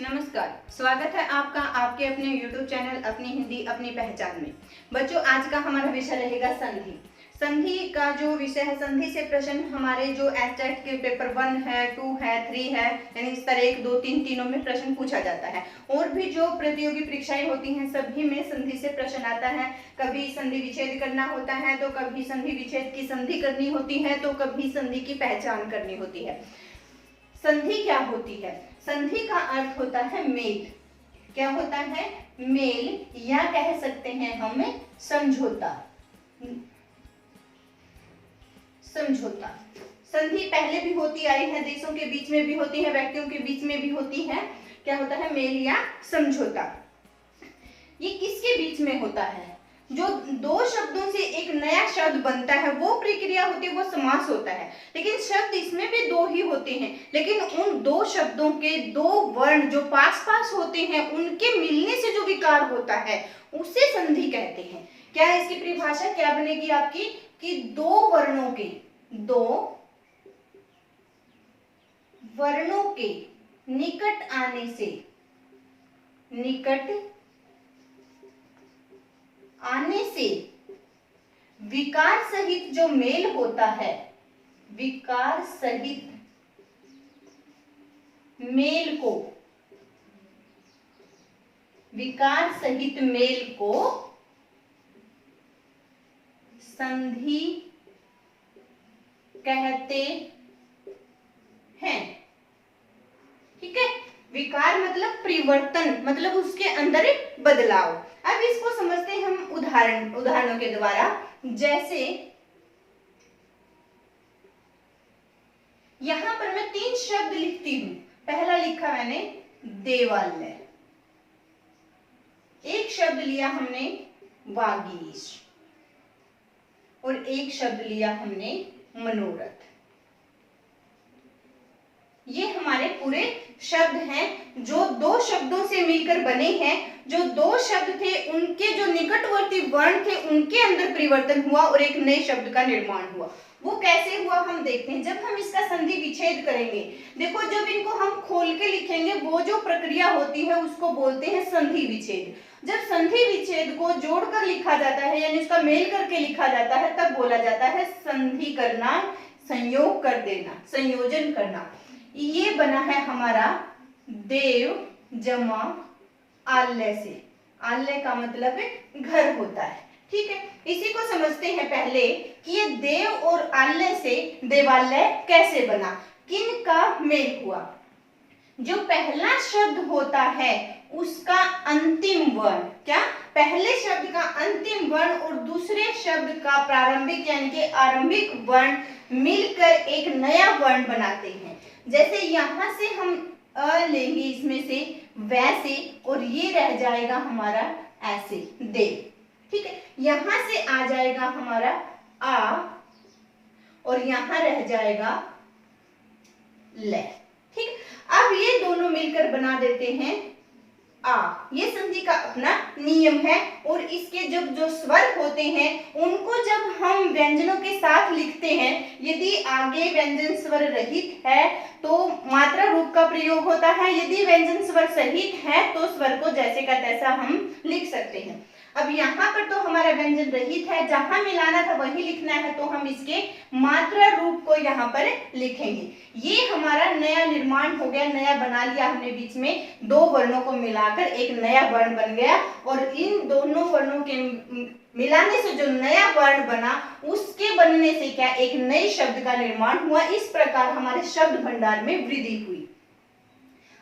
नमस्कार, स्वागत है आपका आपके अपने YouTube चैनल अपनी हिंदी अपनी पहचान में। बच्चों, आज का हमारा विषय रहेगा संधि। संधि का जो विषय है, संधि से प्रश्न हमारे जो एस्टेट के पेपर 1 है, 2 है, 3 है, यानी इस तरह 1, 2, 3 तीनों में प्रश्न पूछा जाता है। और भी जो प्रतियोगी परीक्षाएं होती हैं सभी में संधि से प्रश्न आता है। कभी संधि विच्छेद करना होता है, तो कभी संधि विच्छेद की संधि करनी होती है, तो कभी संधि की पहचान करनी होती है। संधि क्या होती है? संधि का अर्थ होता है मेल। क्या होता है? मेल, या कह सकते हैं हम समझौता। समझौता संधि पहले भी होती आई है, देशों के बीच में भी होती है, व्यक्तियों के बीच में भी होती है। क्या होता है? मेल या समझौता। ये किसके बीच में होता है? जो दो शब्दों से एक नया शब्द बनता है वो प्रक्रिया होती है, वो समास होता है। लेकिन शब्द इसमें भी दो ही होते हैं, लेकिन उन दो शब्दों के दो वर्ण जो पास पास होते हैं उनके मिलने से जो विकार होता है उसे संधि कहते हैं। क्या इसकी परिभाषा क्या बनेगी आपकी? कि दो वर्णों के निकट आने से विकार सहित जो मेल होता है, विकार सहित मेल को संधि कहते हैं। ठीक है, विकार मतलब परिवर्तन, मतलब उसके अंदर बदलाव। अब इसको समझते हैं हम उदाहरणों के द्वारा। जैसे यहां पर मैं 3 शब्द लिखती हूं। पहला लिखा मैंने देवालय, एक शब्द लिया हमने वागीश, और एक शब्द लिया हमने मनोरथ। ये हमारे पूरे शब्द हैं जो दो शब्दों से मिलकर बने हैं। जो दो शब्द थे उनके जो निकटवर्ती वर्ण थे उनके अंदर परिवर्तन हुआ और एक नए शब्द का निर्माण हुआ। वो कैसे हुआ हम देखते हैं। जब हम इसका संधि विच्छेद करेंगे, देखो जब इनको हम खोल के लिखेंगे वो जो प्रक्रिया होती है उसको बोलते हैं संधि विच्छेद। जब संधि विच्छेद को जोड़कर लिखा जाता है, यानी उसका मेल करके लिखा जाता है, तब बोला जाता है संधि करना, संयोग कर देना, संयोजन करना। ये बना है हमारा देव जमा आलय से। आलय का मतलब घर होता है। ठीक है, इसी को समझते हैं पहले कि ये देव और आलय से देवालय कैसे बना, किन का मेल हुआ। जो पहला शब्द होता है उसका अंतिम वर्ण, क्या पहले शब्द का अंतिम वर्ण और दूसरे शब्द का प्रारंभिक यानी कि आरंभिक वर्ण मिलकर एक नया वर्ण बनाते हैं। जैसे यहां से हम अ लेंगे इसमें से वैसे, और ये रह जाएगा हमारा ऐसे देव। ठीक है, यहां से आ जाएगा हमारा आ और यहां रह जाएगा ले। ठीक, अब ये दोनों मिलकर बना देते हैं आ। ये संधि का अपना नियम है। और इसके जब जो स्वर होते हैं उनको जब हम व्यंजनों के साथ लिखते हैं, यदि आगे व्यंजन स्वर रहित है तो मात्रा रूप का प्रयोग होता है, यदि व्यंजन स्वर सहित है तो स्वर को जैसे का तैसा हम लिख सकते हैं। अब यहाँ पर तो हमारा व्यंजन रहित है, जहां मिलाना था वही लिखना है, तो हम इसके मात्रा रूप को यहाँ पर लिखेंगे। ये हमारा नया निर्माण हो गया, नया बना लिया हमने, बीच में दो वर्णों को मिलाकर एक नया वर्ण बन गया। और इन दोनों वर्णों के मिलाने से जो नया वर्ण बना उसके बनने से क्या एक नए शब्द का निर्माण हुआ। इस प्रकार हमारे शब्द भंडार में वृद्धि हुई।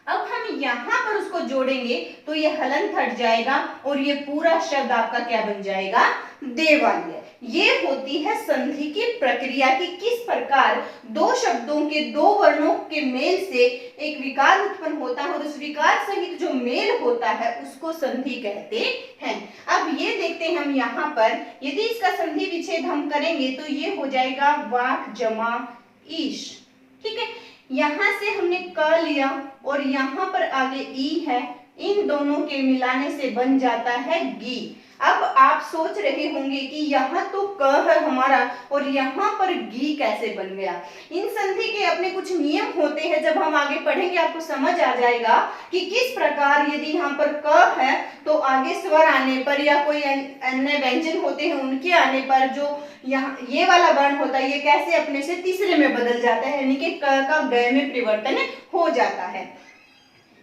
अब हम यहाँ पर उसको जोड़ेंगे तो ये हलंत हट जाएगा और ये पूरा शब्द आपका क्या बन जाएगा? देवालय। ये होती है संधि की प्रक्रिया की किस प्रकार दो शब्दों के दो वर्णों के मेल से एक विकार उत्पन्न होता है और उस विकार सहित जो मेल होता है उसको संधि कहते हैं। अब ये देखते हैं हम यहाँ पर, यदि इसका संधि विच्छेद हम करेंगे तो ये हो जाएगा वाक जमा ईश। ठीक है, यहां से हमने क लिया और यहाँ पर आगे ई है, इन दोनों के मिलाने से बन जाता है गी। अब आप सोच रहे होंगे कि यहाँ तो क है हमारा और यहाँ पर गी कैसे बन गया। इन संधि के अपने कुछ नियम होते हैं, जब हम आगे पढ़ेंगे आपको समझ आ जाएगा कि किस प्रकार यदि यहाँ पर क है तो आगे स्वर आने पर या कोई अन्य व्यंजन होते हैं उनके आने पर जो यहाँ ये वाला वर्ण होता है ये कैसे अपने से तीसरे में बदल जाता है, यानी कि क का ग में परिवर्तन हो जाता है।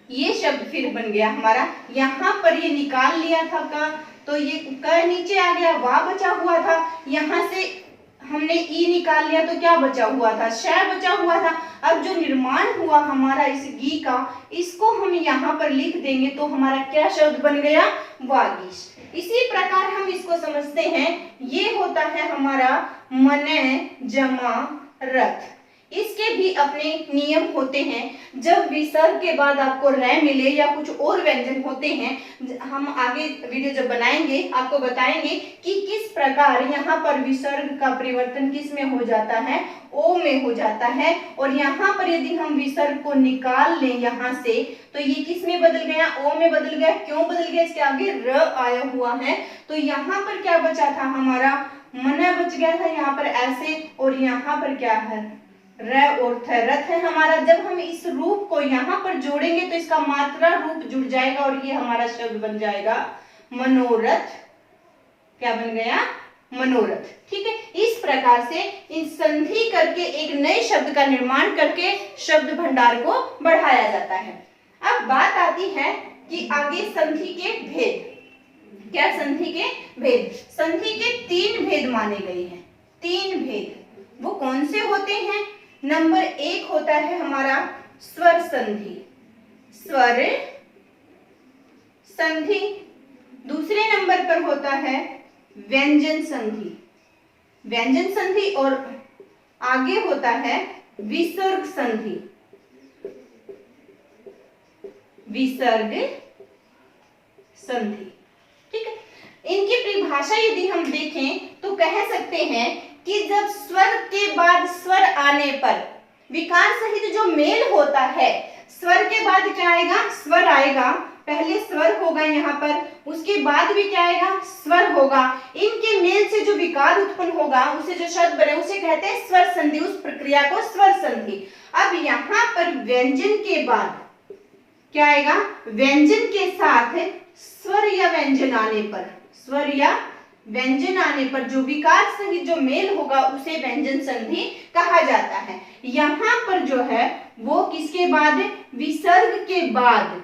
ये शब्द फिर बन गया हमारा, यहाँ पर ये निकाल लिया था का, तो ये क नीचे आ गया, वा बचा हुआ था, यहाँ से हमने ई निकाल लिया तो क्या बचा हुआ था, श बचा हुआ था। अब जो निर्माण हुआ हमारा इस गी का, इसको हम यहाँ पर लिख देंगे तो हमारा क्या शब्द बन गया, वागीश। इसी प्रकार हम इसको समझते हैं, ये होता है हमारा मने जमा रथ। इसके भी अपने नियम होते हैं। जब विसर्ग के बाद आपको रै मिले या कुछ और व्यंजन होते हैं, हम आगे वीडियो जब बनाएंगे आपको बताएंगे कि किस प्रकार यहाँ पर विसर्ग का परिवर्तन किस में हो जाता है, ओ में हो जाता है। और यहाँ पर यदि हम विसर्ग को निकाल लें यहाँ से तो ये किस में बदल गया, ओ में बदल गया। क्यों बदल गया, इसके आगे र आया हुआ है, तो यहाँ पर क्या बचा था हमारा, मना बच गया था यहाँ पर ऐसे, और यहाँ पर क्या है, र और थ, रथ है हमारा। जब हम इस रूप को यहाँ पर जोड़ेंगे तो इसका मात्रा रूप जुड़ जाएगा और ये हमारा शब्द बन जाएगा मनोरथ। क्या बन गया, मनोरथ। ठीक है, इस प्रकार से इन संधि करके एक नए शब्द का निर्माण करके शब्द भंडार को बढ़ाया जाता है। अब बात आती है कि आगे संधि के भेद। क्या संधि के भेद, संधि के 3 भेद माने गए हैं। 3 भेद वो कौन से होते हैं, नंबर 1 होता है हमारा स्वर संधि, स्वर संधि। दूसरे नंबर पर होता है व्यंजन संधि, व्यंजन संधि। और आगे होता है विसर्ग संधि, विसर्ग संधि। ठीक है, इनकी परिभाषा यदि हम देखें तो कह सकते हैं कि जब स्वर के बाद स्वर आने पर विकार सहित जो मेल होता है, स्वर के बाद क्या आएगा, स्वर आएगा, पहले स्वर होगा यहाँ पर, उसके बाद भी क्या आएगा, स्वर होगा। इनके मेल से जो विकार उत्पन्न होगा, उसे जो शब्द बने उसे कहते हैं स्वर संधि, उस प्रक्रिया को स्वर संधि। अब यहाँ पर व्यंजन के बाद क्या आएगा, व्यंजन के साथ स्वर या व्यंजन आने पर, स्वर या व्यंजन आने पर जो विकार सहित जो मेल होगा उसे व्यंजन संधि कहा जाता है। यहाँ पर जो है वो किसके बाद, विसर्ग के बाद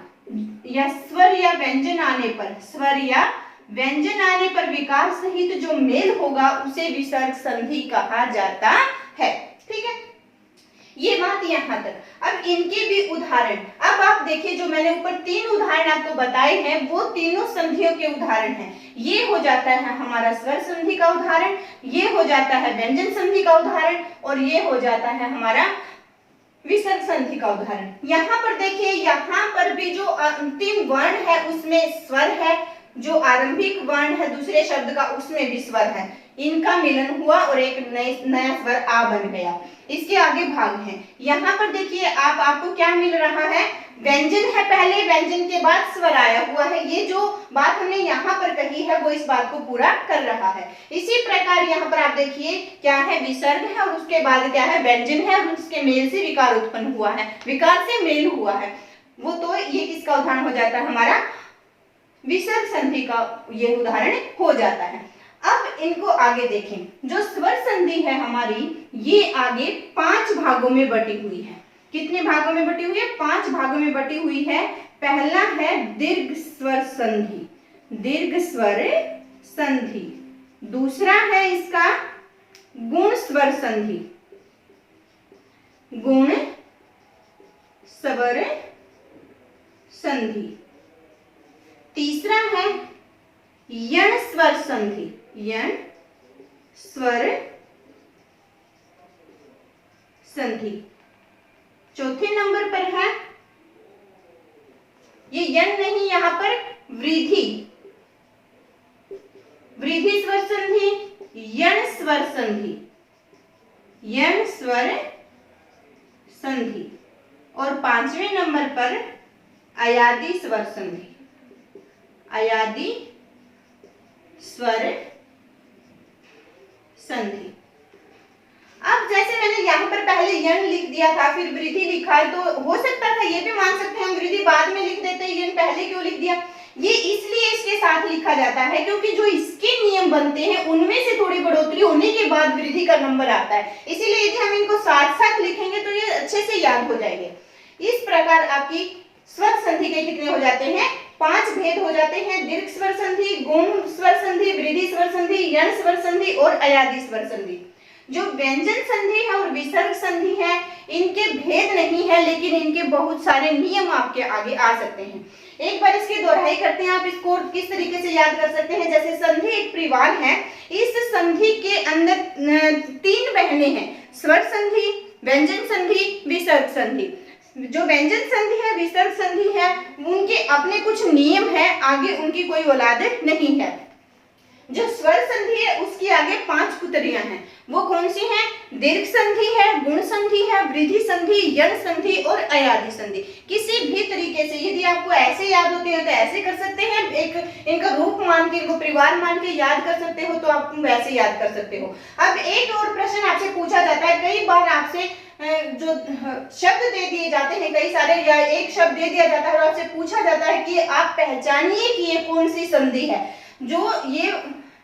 या स्वर या व्यंजन आने पर, स्वर या व्यंजन आने पर विकार सहित जो मेल होगा उसे विसर्ग संधि कहा जाता है। ठीक है, ये बात यहाँ तक। अब इनके भी उदाहरण, अब आप देखिए जो मैंने ऊपर 3 उदाहरण आपको बताए हैं वो तीनों संधियों के उदाहरण हैं। ये हो जाता है हमारा स्वर संधि का उदाहरण, ये हो जाता है व्यंजन संधि का उदाहरण, और ये हो जाता है हमारा विसर्ग संधि का उदाहरण। यहाँ पर देखिए, यहाँ पर भी जो अंतिम वर्ण है उसमें स्वर है, जो आरंभिक वर्ण है दूसरे शब्द का उसमें भी स्वर है, इनका मिलन हुआ और एक नया स्वर आ बन गया। इसके आगे भाग है, यहाँ पर देखिए आपको क्या मिल रहा है, व्यंजन है पहले, व्यंजन के बाद स्वर आया हुआ है। ये जो बात हमने यहाँ पर कही है वो इस बात को पूरा कर रहा है। इसी प्रकार यहाँ पर आप देखिए क्या है, विसर्ग है और उसके बाद क्या है, व्यंजन है और उसके मेल से विकार उत्पन्न हुआ है, विकार से मेल हुआ है वो, तो ये किसका उदाहरण हो जाता है, हमारा विसर्ग संधि का ये उदाहरण हो जाता है। अब इनको आगे देखें, जो स्वर संधि है हमारी, ये आगे 5 भागों में बटी हुई है। कितने भागों में बटी हुई है, 5 भागों में बटी हुई है। पहला है दीर्घ स्वर संधि, दीर्घ स्वर संधि। दूसरा है इसका गुण स्वर संधि, गुण स्वर संधि। तीसरा है यण स्वर संधि, यण स्वर संधि। चौथे नंबर पर है, ये यण नहीं, यहां पर वृद्धि, वृद्धि स्वर संधि, यण स्वर संधि, यण स्वर संधि। और 5वें नंबर पर अयादि स्वर संधि, अयादि स्वर संधि। अब जैसे मैंने यहाँ पर पहले यण लिख दिया था, फिर वृद्धि लिखा है, तो हो सकता था ये भी मान सकते हैं हम वृद्धि बाद में लिख देते, यण पहले क्यों लिख दिया? ये इसलिए इसके साथ लिखा जाता है क्योंकि जो इसके नियम बनते हैं उनमें से थोड़ी बढ़ोतरी होने के बाद वृद्धि का नंबर आता है, इसीलिए यदि हम इनको साथ साथ लिखेंगे तो ये अच्छे से याद हो जाएंगे। इस प्रकार आपकी स्वर संधि के कितने हो जाते हैं? 5 भेद हो जाते हैं। दीर्घ स्वर संधि, गौण स्वर संधि, वृद्धि स्वर संधि, यण स्वर संधि और अयादि स्वर संधि। जो व्यंजन संधि है और विसर्ग संधि है, इनके भेद नहीं है, लेकिन इनके बहुत सारे नियम आपके आगे आ सकते हैं। एक बार इसकी दोहराई करते हैं, आप इसको किस तरीके से याद कर सकते हैं। जैसे संधि एक परिवार है, इस संधि के अंदर 3 बहनें हैं, स्वर संधि, व्यंजन संधि, विसर्ग संधि। जो व्यंजन संधि है, विसर्ग संधि है, उनके अपने कुछ नियम है, आगे उनकी कोई औलाद नहीं है। जो स्वर संधि है उसकी आगे 5 पुत्रियां हैं, वो कौन सी हैं? दीर्घ संधि है, गुण संधि है, वृद्धि संधि, यण संधि और अयादि संधि। किसी भी तरीके से यदि आपको ऐसे याद होते हैं तो ऐसे कर सकते हैं, एक इनका रूप मान के, इनको परिवार मान के याद कर सकते हो तो आप वैसे याद कर सकते हो। अब एक और प्रश्न आपसे पूछा जाता है, कई बार आपसे जो शब्द दे दिए जाते हैं कई सारे, या एक शब्द दे दिया जाता है और आपसे पूछा जाता है कि आप पहचानिए कि ये कौन सी संधि है। जो ये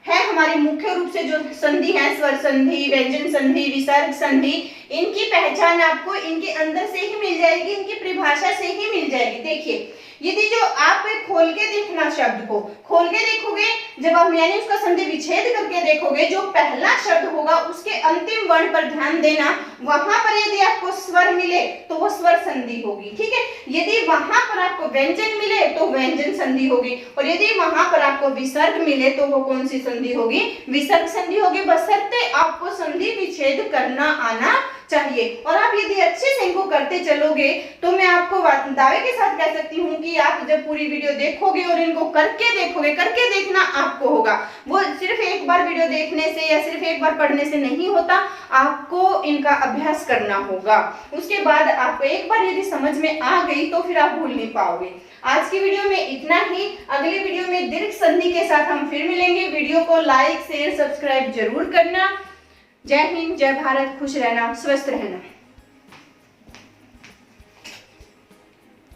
है हमारी मुख्य रूप से जो संधि है, स्वर संधि, व्यंजन संधि, विसर्ग संधि, इनकी पहचान आपको इनके अंदर से ही मिल जाएगी, इनकी परिभाषा से ही मिल जाएगी। देखिए, यदि जो आप खोल के देखना, शब्द को खोल के देखोगे, जब आप यानी उसका संधि विच्छेद करके देखोगे, जो पहला शब्द होगा उसके अंतिम वर्ण पर ध्यान देना, वहां पर यदि आपको स्वर मिले तो वो स्वर संधि होगी, ठीक है। यदि वहां पर आपको व्यंजन मिले तो व्यंजन संधि होगी, और यदि वहां पर आपको विसर्ग मिले तो वो कौन सी संधि होगी? विसर्ग संधि होगी, बशर्ते आपको संधि विच्छेद करना आना चाहिए। और आप यदि अच्छे से इनको करते चलोगे तो मैं आपको दावे के साथ कह सकती हूँ कि आप जब पूरी वीडियो देखोगे और इनको करके देखोगे, करके देखना आपको होगा, वो सिर्फ एक बार वीडियो देखने से या सिर्फ एक बार पढ़ने से नहीं होता, आपको इनका अभ्यास करना होगा। उसके बाद आपको एक बार यदि समझ में आ गई तो फिर आप भूल नहीं पाओगे। आज की वीडियो में इतना ही। अगली वीडियो में दीर्घ संधि के साथ हम फिर मिलेंगे। वीडियो को लाइक, शेयर, सब्सक्राइब जरूर करना। जय हिंद, जय भारत, खुश रहना, स्वस्थ रहना।